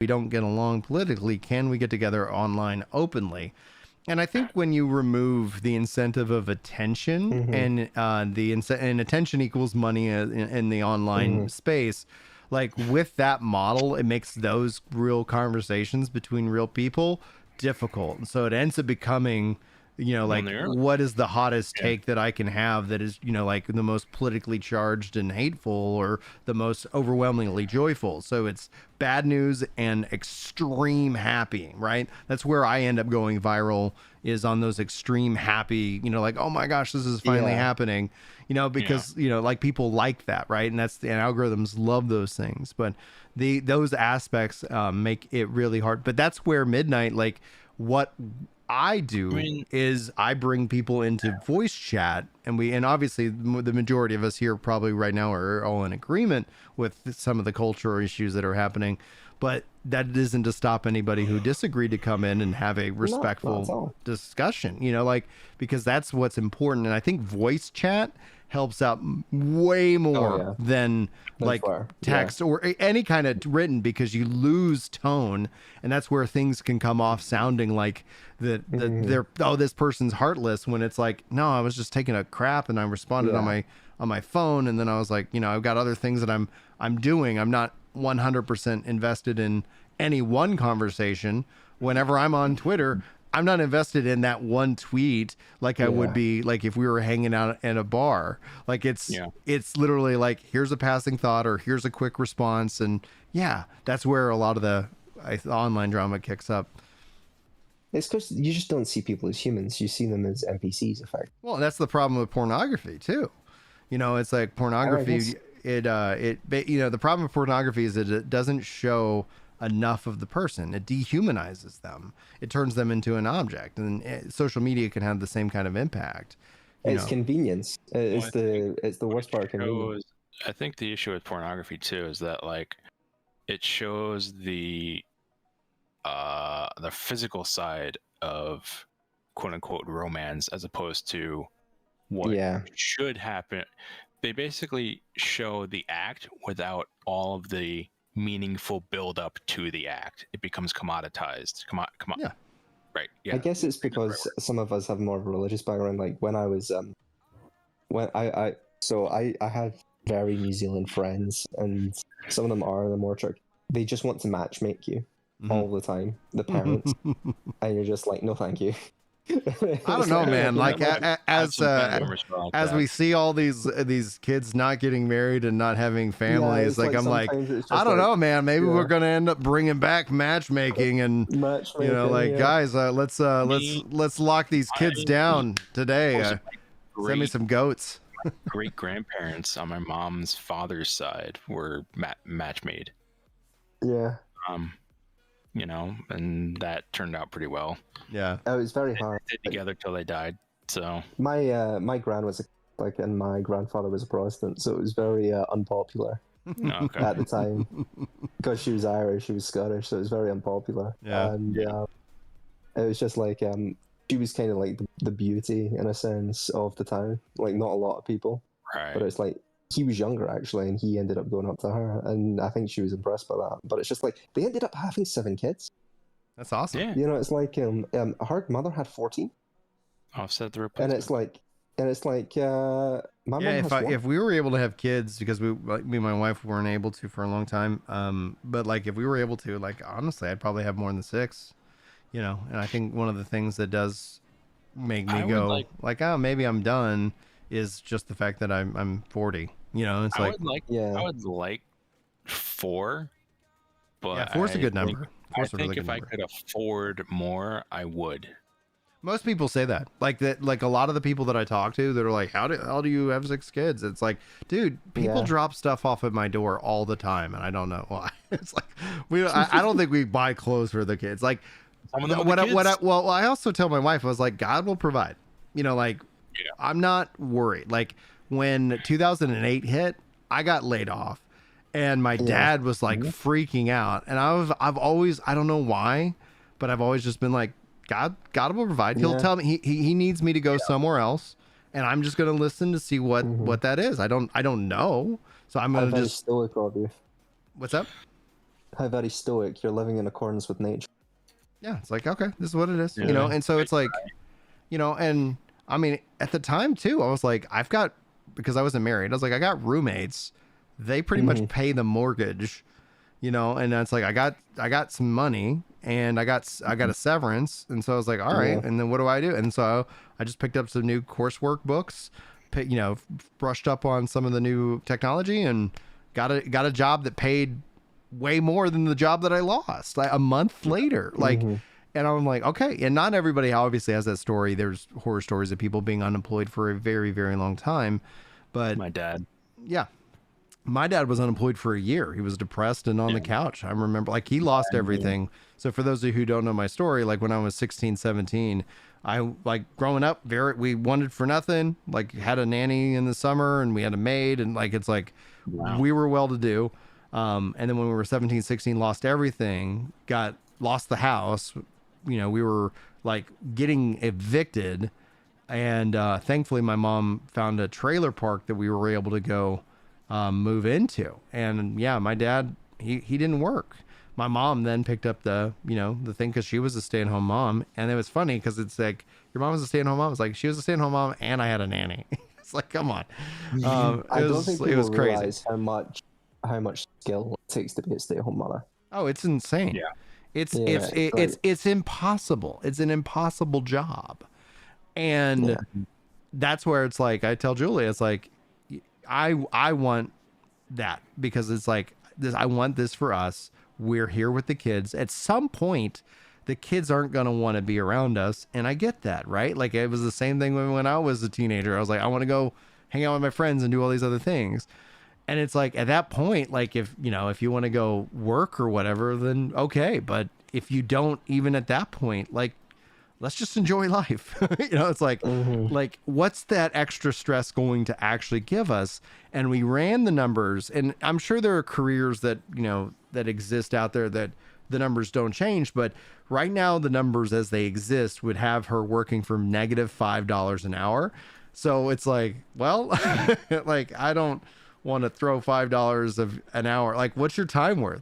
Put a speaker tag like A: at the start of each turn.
A: we don't get along politically, can we get together online openly? And I think when you remove the incentive of attention and and attention equals money in the online space, like with that model, it makes those real conversations between real people difficult. And so it ends up becoming, like what is the hottest take that I can have that is, like the most politically charged and hateful or the most overwhelmingly joyful. So it's bad news and extreme happy, right? That's where I end up going viral, is on those extreme happy, like, oh my gosh, this is finally happening, because, like people like that, right? And algorithms love those things, but those aspects make it really hard. But that's where Midnight, like what I do is I bring people into voice chat, and obviously the majority of us here probably right now are all in agreement with some of the cultural issues that are happening, but that isn't to stop anybody who disagreed to come in and have a respectful discussion, because that's what's important. And I think voice chat helps out way more than like text or any kind of written, because you lose tone, and that's where things can come off sounding like they're this person's heartless, when it's like, no, I was just taking a crap and I responded on my phone, and then I was like, I've got other things that I'm doing. I'm not 100% invested in any one conversation. Whenever I'm on Twitter, I'm not invested in that one tweet like I would be like if we were hanging out at a bar. Like it's literally like, here's a passing thought or here's a quick response. And that's where a lot of the online drama kicks up.
B: It's because you just don't see people as humans. You see them as NPCs, effectively.
A: Well, that's the problem with pornography too. It's like pornography. The problem with pornography is that it doesn't show enough of the person. It dehumanizes them. It turns them into an object, and social media can have the same kind of impact.
B: It's convenience. It's the worst part of convenience.
C: I think the issue with pornography too is that like it shows the physical side of quote unquote romance as opposed to what should happen. They basically show the act without all of the meaningful build up to the act. It becomes commoditized. Yeah. Right. Yeah.
B: I guess it's because some of us have more of a religious background. Like when I was I have very New Zealand friends, and some of them are the more trick. They just want to matchmake you all the time, the parents, and you're just like, no, thank you.
A: I don't know, man. Like as we see all these kids not getting married and not having families, like I'm like, I don't know, man. Maybe we're gonna end up bringing back matchmaking, and guys, let's lock these kids down today. Send me some goats.
C: Great grandparents on my mom's father's side were match made.
B: Yeah.
C: And that turned out pretty well.
A: Yeah.
B: It was very hard.
C: They stayed together till they died. So
B: my gran was and my grandfather was a Protestant, so it was very unpopular at the time because she was Irish, she was Scottish, so it was very unpopular.
A: Yeah.
B: And it was just like she was kind of like the beauty in a sense of the town. Like not a lot of people,
C: right?
B: But it's like he was younger actually, and he ended up going up to her, and I think she was impressed by that. But it's just like they ended up having 7 kids.
A: That's awesome.
C: Yeah.
B: It's like her mother had 14.
C: Offset the
B: replacement. And it's like my mom has 1.
A: If we were able to have kids, because me and my wife weren't able to for a long time, but like if we were able to, like honestly, I'd probably have more than 6. And I think one of the things that does make me go like, oh, maybe I'm done, is just the fact that I'm 40. It's
C: I would like 4, but
A: 4's a good number.
C: I think if I could afford more, I would.
A: Most people say that. Like a lot of the people that I talk to that are like, how do you have 6 kids? It's like, dude, people drop stuff off at my door all the time, and I don't know why. It's like I don't think we buy clothes for the kids. Like I also tell my wife, I was like, God will provide. I'm not worried. Like when 2008 hit, I got laid off, and my dad was like freaking out, and I've always, I don't know why, but I've always just been like, God will provide. He'll tell me he needs me to go somewhere else, and I'm just gonna listen to see what that is. I don't know, so I'm gonna just.
B: Stoic of you.
A: What's up?
B: how very stoic. You're living in accordance with nature.
A: Yeah, it's like, okay, this is what it is,
C: Yeah.
A: you know. And so it's like, you know, and I mean, at the time too, I was like, because I wasn't married, I was like, I got roommates. They pretty much pay the mortgage, you know, and it's like, I got some money and I got a severance. And so I was like, all right. And then what do I do? And so I just picked up some new coursework books, you know, brushed up on some of the new technology, and got a job that paid way more than the job that I lost like a month later. Like, and I'm like, okay. And not everybody obviously has that story. There's horror stories of people being unemployed for a very, very long time. But
C: My dad.
A: yeah, my dad was unemployed for a year. He was depressed and on the couch. I remember, like, he lost everything. So for those of you who don't know my story, like when I was 16, 17, I, like, growing up, we wanted for nothing, like had a nanny in the summer and we had a maid, and like, it's like, we were well to do. And then when we were 17, 16, lost everything, lost the house, you know, we were like getting evicted. And thankfully my mom found a trailer park that we were able to go move into. And yeah, my dad, he didn't work. My mom then picked up the thing, because she was a stay-at-home mom. And it was funny because it's like, your mom was a stay-at-home mom. It's like, she was a stay-at-home mom and I had a nanny. It's like, come on.
B: I don't think people
A: crazy.
B: realize how much skill it takes to be a stay-at-home mother.
A: Oh, it's insane.
C: Yeah.
A: It's impossible. It's an impossible job. And that's where it's like, I tell Julia, it's like, I want that, because it's like this, I want this for us. We're here with the kids. At some point, the kids aren't going to want to be around us. And I get that, right? Like, it was the same thing when I was a teenager. I was like, I want to go hang out with my friends and do all these other things. And it's like, at that point, like, if you want to go work or whatever, then okay. But if you don't, even at that point, like, let's just enjoy life. It's like, like, what's that extra stress going to actually give us? And we ran the numbers, and I'm sure there are careers that, that exist out there that the numbers don't change. But right now, the numbers as they exist would have her working for negative $5 an hour. So it's like, well, like, I don't want to throw $5 of an hour. Like, what's your time worth?